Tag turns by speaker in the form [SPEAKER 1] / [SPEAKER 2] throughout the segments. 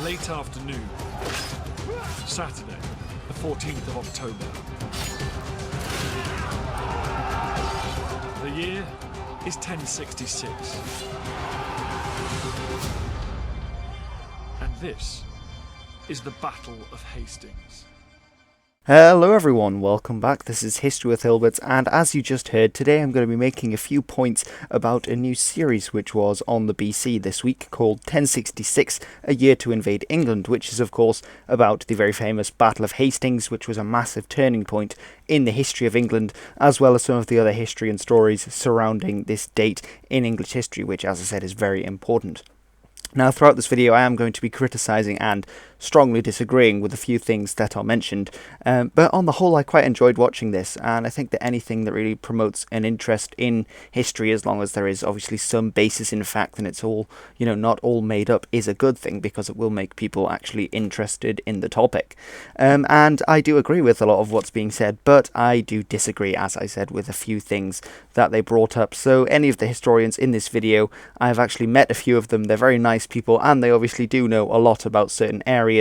[SPEAKER 1] late afternoon, Saturday, the 14th of October. The year is 1066. And this is the Battle of Hastings.
[SPEAKER 2] Hello everyone, welcome back. This is History with Hilbert, and as you just heard, today I'm going to be making a few points about a new series which was on the BC this week called 1066, A Year to Invade England, which is of course about the very famous Battle of Hastings, which was a massive turning point in the history of England, as well as some of the other history and stories surrounding this date in English history, which, as I said, is very important. Now, throughout this video, I am going to be criticising and strongly disagreeing with a few things that are mentioned, but on the whole, I quite enjoyed watching this, and I think that anything that really promotes an interest in history, as long as there is obviously some basis in fact and it's all, not all made up, is a good thing, because it will make people actually interested in the topic. And I do agree with a lot of what's being said, but I do disagree, as I said, with a few things that they brought up. So any of the historians in this video, I've actually met a few of them. They're very nice people, and they obviously do know a lot about certain areas,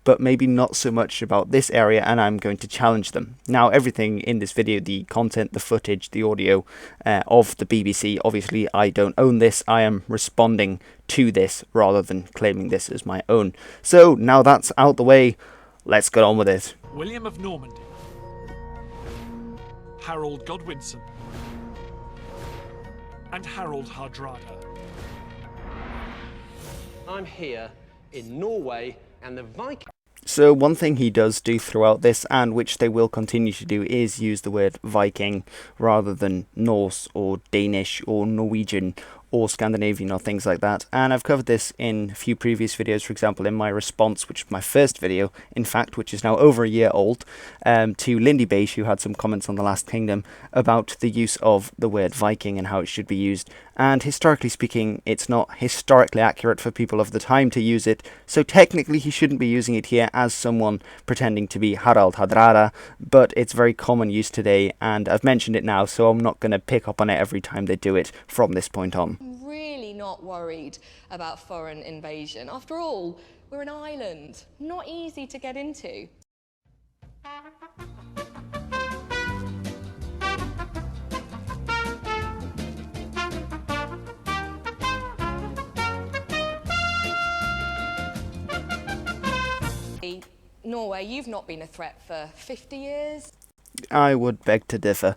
[SPEAKER 2] but maybe not so much about this area, and I'm going to challenge them. Now, everything in this video, the content, the footage, the audio of the BBC, obviously I don't own this. I am responding to this rather than claiming this as my own. So now that's out the way, let's get on with it.
[SPEAKER 1] William of Normandy, Harold Godwinson, and Harold Hardrada.
[SPEAKER 3] I'm here in Norway, and the Vikings.
[SPEAKER 2] So one thing he does do throughout this, and which they will continue to do, is use the word Viking rather than Norse or Danish or Norwegian or Scandinavian or things like that. And I've covered this in a few previous videos, for example in my response, which was my first video, in fact, which is now over a year old, to Lindy Beige, who had some comments on The Last Kingdom about the use of the word Viking and how it should be used. And historically speaking, it's not historically accurate for people of the time to use it, so technically he shouldn't be using it here as someone pretending to be Harald Hardrada, but it's very common use today, and I've mentioned it now, so I'm not going to pick up on it every time they do it from this point on.
[SPEAKER 4] Really not worried about foreign invasion. After all, we're an island, not easy to get into. Norway, you've not been a threat for 50 years.
[SPEAKER 2] I would beg to differ.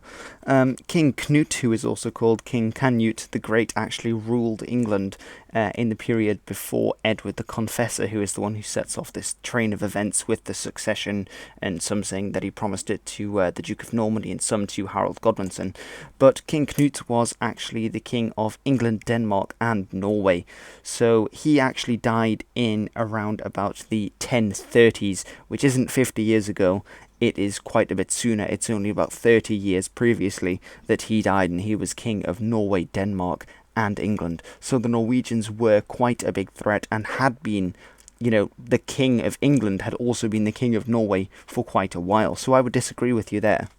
[SPEAKER 2] King Knut, who is also called King Canute the Great, actually ruled England in the period before Edward the Confessor, who is the one who sets off this train of events with the succession, and some saying that he promised it to the Duke of Normandy and some to Harold Godwinson. But King Knut was actually the king of England, Denmark and Norway. So he actually died in around about the 1030s, which isn't 50 years ago. It is quite a bit sooner. It's only about 30 years previously that he died, and he was king of Norway, Denmark and England. So the Norwegians were quite a big threat, and had been, the king of England had also been the king of Norway for quite a while. So I would disagree with you there.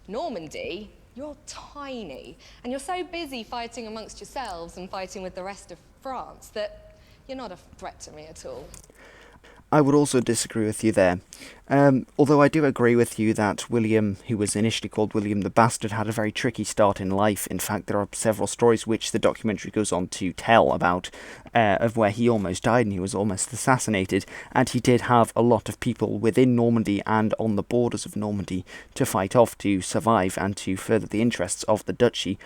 [SPEAKER 4] Normandy, you're tiny, and you're so busy fighting amongst yourselves and fighting with the rest of France that you're not a threat to me at all.
[SPEAKER 2] I would also disagree with you there. Although I do agree with you that William, who was initially called William the Bastard, had a very tricky start in life. In fact, there are several stories which the documentary goes on to tell about, of where he almost died and he was almost assassinated, and he did have a lot of people within Normandy and on the borders of Normandy to fight off to survive and to further the interests of the duchy.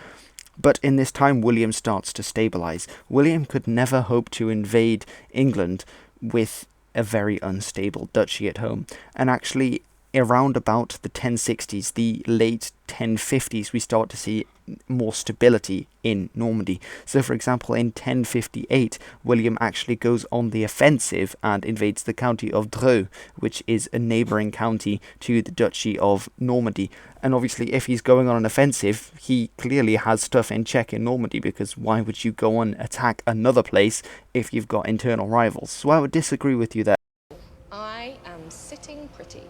[SPEAKER 2] But in this time, William starts to stabilise. William could never hope to invade England with a very unstable duchy at home, and actually around about the 1060s, the late 1050s, we start to see more stability in Normandy. So for example, in 1058, William actually goes on the offensive and invades the county of Dreux, which is a neighbouring county to the Duchy of Normandy. And obviously, if he's going on an offensive, he clearly has stuff in check in Normandy, because why would you go and attack another place if you've got internal rivals? So I would disagree with you there.
[SPEAKER 4] I am sitting pretty.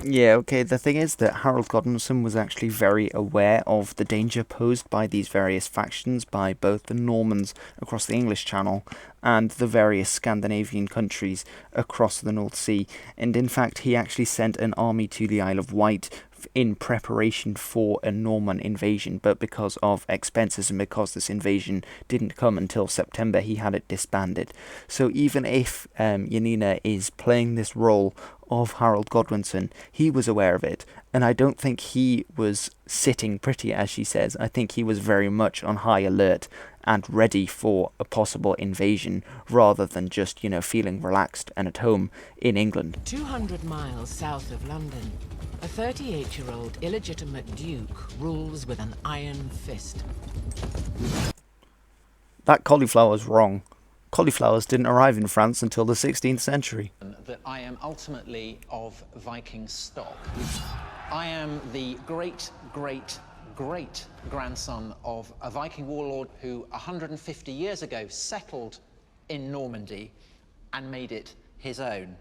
[SPEAKER 2] Yeah, okay, the thing is that Harold Godwinson was actually very aware of the danger posed by these various factions by both the Normans across the English Channel and the various Scandinavian countries across the North Sea, and in fact he actually sent an army to the Isle of Wight in preparation for a Norman invasion, but because of expenses and because this invasion didn't come until September, he had it disbanded. So even if Yanina is playing this role of Harold Godwinson, he was aware of it, and I don't think he was sitting pretty, as she says. I think he was very much on high alert and ready for a possible invasion, rather than just, feeling relaxed and at home in England.
[SPEAKER 5] 200 miles south of London, a 38-year-old illegitimate duke rules with an iron fist.
[SPEAKER 2] That cauliflower's wrong. Cauliflowers didn't arrive in France until the 16th century.
[SPEAKER 6] That I am ultimately of Viking stock. I am the great grandson of a Viking warlord who 150 years ago settled in Normandy and made it his own.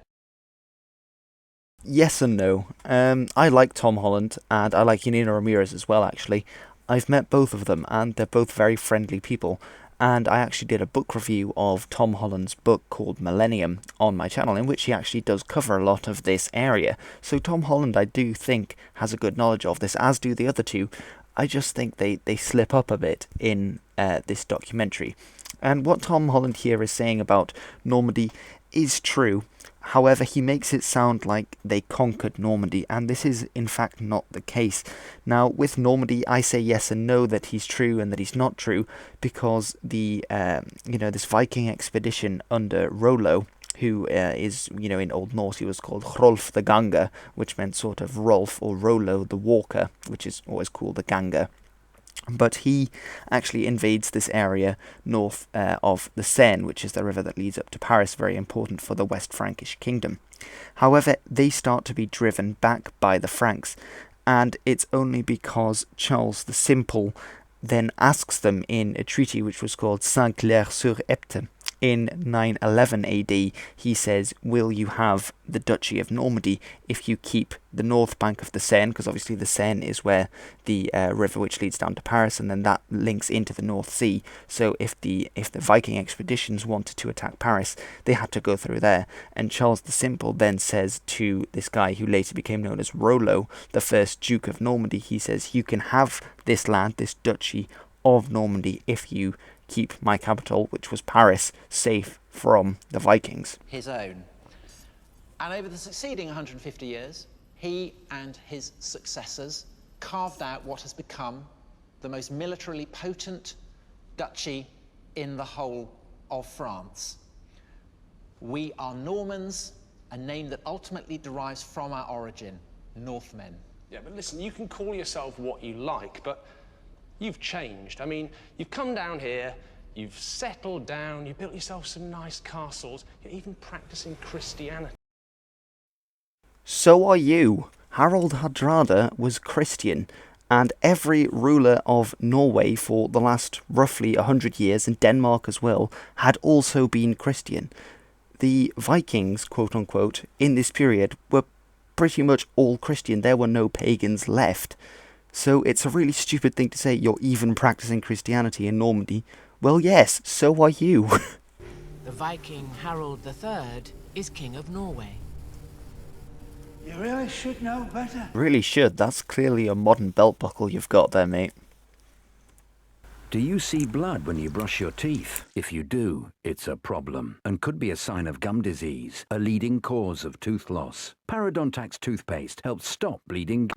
[SPEAKER 2] Yes and no. I like Tom Holland, and I like Yanina Ramirez as well, actually. I've met both of them, and they're both very friendly people. And I actually did a book review of Tom Holland's book called Millennium on my channel, in which he actually does cover a lot of this area. So Tom Holland, I do think, has a good knowledge of this, as do the other two. I just think they slip up a bit in this documentary. And what Tom Holland here is saying about Normandy is true. However, he makes it sound like they conquered Normandy, and this is in fact not the case. Now, with Normandy, I say yes and no, that he's true and that he's not true, because the this Viking expedition under Rollo, who is, in Old Norse he was called Hrolf the Ganga, which meant sort of Rolf or Rollo the Walker, which is always called the Ganga. But he actually invades this area north of the Seine, which is the river that leads up to Paris, very important for the West Frankish kingdom. However, they start to be driven back by the Franks, and it's only because Charles the Simple then asks them in a treaty which was called Saint-Clair-sur-Epte in 911 AD, he says, will you have the Duchy of Normandy if you keep the north bank of the Seine, because obviously the Seine is where the river which leads down to Paris, and then that links into the North Sea. So if the Viking expeditions wanted to attack Paris, they had to go through there. And Charles the Simple then says to this guy who later became known as Rollo, the first Duke of Normandy, he says, you can have this land, this Duchy of Normandy, if you keep my capital, which was Paris, safe from the Vikings.
[SPEAKER 6] His own. And over the succeeding 150 years, he and his successors carved out what has become the most militarily potent duchy in the whole of France. We are Normans, a name that ultimately derives from our origin, Northmen.
[SPEAKER 3] Yeah, but listen, you can call yourself what you like, but you've changed. I mean, you've come down here, you've settled down, you built yourself some nice castles, you're even practicing Christianity.
[SPEAKER 2] So are you. Harald Hardrada was Christian, and every ruler of Norway for the last roughly 100 years, and Denmark as well, had also been Christian. The Vikings, quote-unquote, in this period were pretty much all Christian. There were no pagans left. So it's a really stupid thing to say you're even practicing Christianity in Normandy. Well, yes, so are you.
[SPEAKER 5] The Viking Harold III is King of Norway.
[SPEAKER 7] You really should know better.
[SPEAKER 2] Really should. That's clearly a modern belt buckle you've got there, mate.
[SPEAKER 8] Do you see blood when you brush your teeth? If you do, it's a problem and could be a sign of gum disease, a leading cause of tooth loss. Parodontax toothpaste helps stop bleeding.